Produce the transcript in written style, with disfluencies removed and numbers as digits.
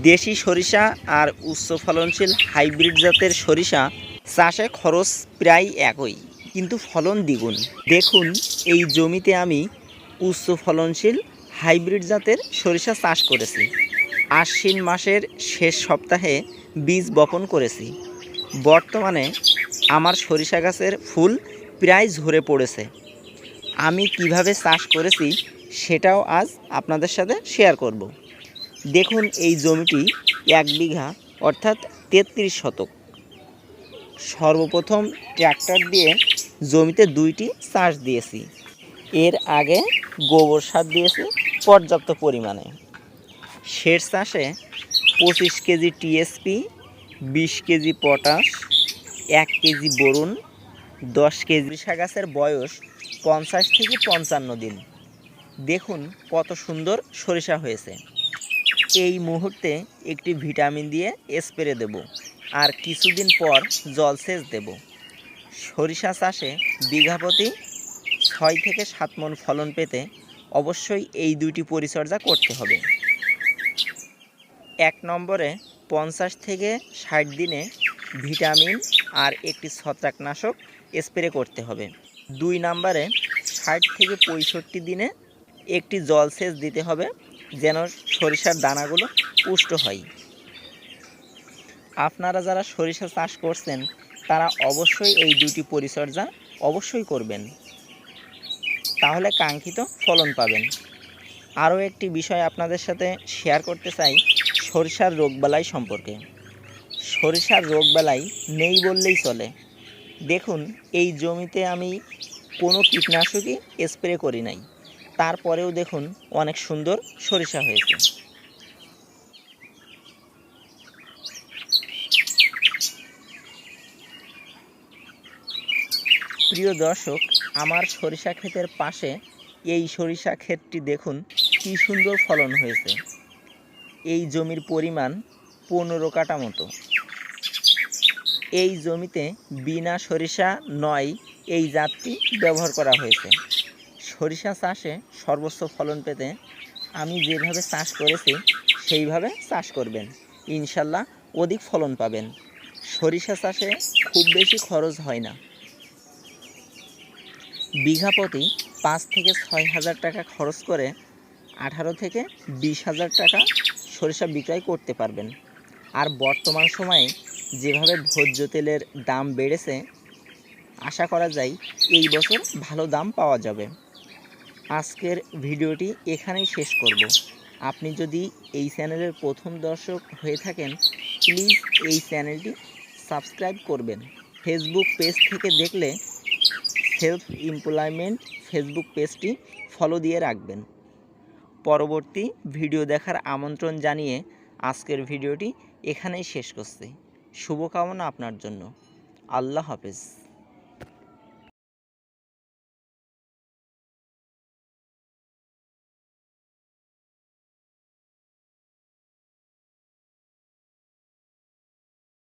দেশি সরিষা আর উচ্চ ফলনশীল হাইব্রিড জাতের সরিষা চাষে খরচ প্রায় একই, কিন্তু ফলন দ্বিগুণ। দেখুন, এই জমিতে আমি উচ্চ ফলনশীল হাইব্রিড জাতের সরিষা চাষ করেছি। আশ্বিন মাসের শেষ সপ্তাহে বীজ বপন করেছি। বর্তমানে আমার সরিষা গাছের ফুল প্রায় ঝরে পড়েছে। আমি কিভাবে চাষ করেছি সেটাও আজ আপনাদের সাথে শেয়ার করব। দেখুন, এই জমিটি 1 বিঘা অর্থাৎ 33 শতক। সর্বপ্রথম ট্র্যাক্টর দিয়ে জমিতে 2টি চাষ দিয়েছি। এর আগে গোবর সার দিয়েছি পর্যাপ্ত পরিমাণে। সেচ চাষে 25 KG TSP, 20 KG potash, 1 KG boron, 10 KG. সরিষা গাছের বয়স 50 থেকে 55 দিন। দেখুন কত সুন্দর সরিষা হয়েছে। এই মুহূর্তে একটি ভিটামিন দিয়ে স্প্রে দেব, আর কিছুদিন পর জলসেচ দেব। সরিষা চাষে বিঘা প্রতি 6 থেকে 7 মণ ফলন পেতে অবশ্যই এই 2টি পরিচর্যা করতে হবে। 1 নম্বরে 50 থেকে 60 দিনে ভিটামিন আর একটি ছত্রাকনাশক স্প্রে করতে হবে। 2 নম্বরে 60 থেকে 65 দিনে একটি জলসেচ দিতে হবে, যেন সরিষার দানাগুলো পুষ্ট হয়। আপনারা যারা সরিষা চাষ করছেন তারা অবশ্যই এই 2টি পরিচর্যা অবশ্যই করবেন, তাহলে কাঙ্ক্ষিত ফলন পাবেন। আরও একটি বিষয় আপনাদের সাথে শেয়ার করতে চাই সরিষার রোগবালাই সম্পর্কে। সরিষার রোগবালাই নেই বললেই চলে। দেখুন, এই জমিতে আমি কোনো কীটনাশকই স্প্রে করি নাই, তারপরেও দেখুন অনেক সুন্দর সরিষা হয়েছে। প্রিয় দর্শক, আমার সরিষা ক্ষেতের পাশে এই সরিষা ক্ষেতটি দেখুন কী সুন্দর ফলন হয়েছে। এই জমির পরিমাণ 15 কাঠা মতো। এই জমিতে বিনা সরিষা নয় এই জাতটি ব্যবহার করা হয়েছে। সরিষা চাষে সর্বোচ্চ ফলন পেতে আমি যেভাবে চাষ করেছি সেইভাবে চাষ করবেন, ইনশাল্লাহ অধিক ফলন পাবেন। সরিষা চাষে খুব বেশি খরচ হয় না। বিঘা প্রতি 5 থেকে 6 হাজার টাকা খরচ করে 18 থেকে 20 হাজার টাকা সরিষা বিক্রয় করতে পারবেন। আর বর্তমান সময়ে যেভাবে ভোজ্য তেলের দাম বেড়েছে, আশা করা যায় এই বছর ভালো দাম পাওয়া যাবে। আজকের ভিডিওটি এখানেই শেষ করব। আপনি যদি এই চ্যানেলের প্রথম দর্শক হয়ে থাকেন, প্লিজ এই চ্যানেলটি সাবস্ক্রাইব করবেন। ফেসবুক পেজ থেকে দেখলে সেলফ এমপ্লয়মেন্ট ফেসবুক পেজটি ফলো দিয়ে রাখবেন। পরবর্তী ভিডিও দেখার আমন্ত্রণ জানিয়ে আজকের ভিডিওটি এখানেই শেষ করছি। শুভকামনা আপনার জন্য। আল্লাহ হাফেজ।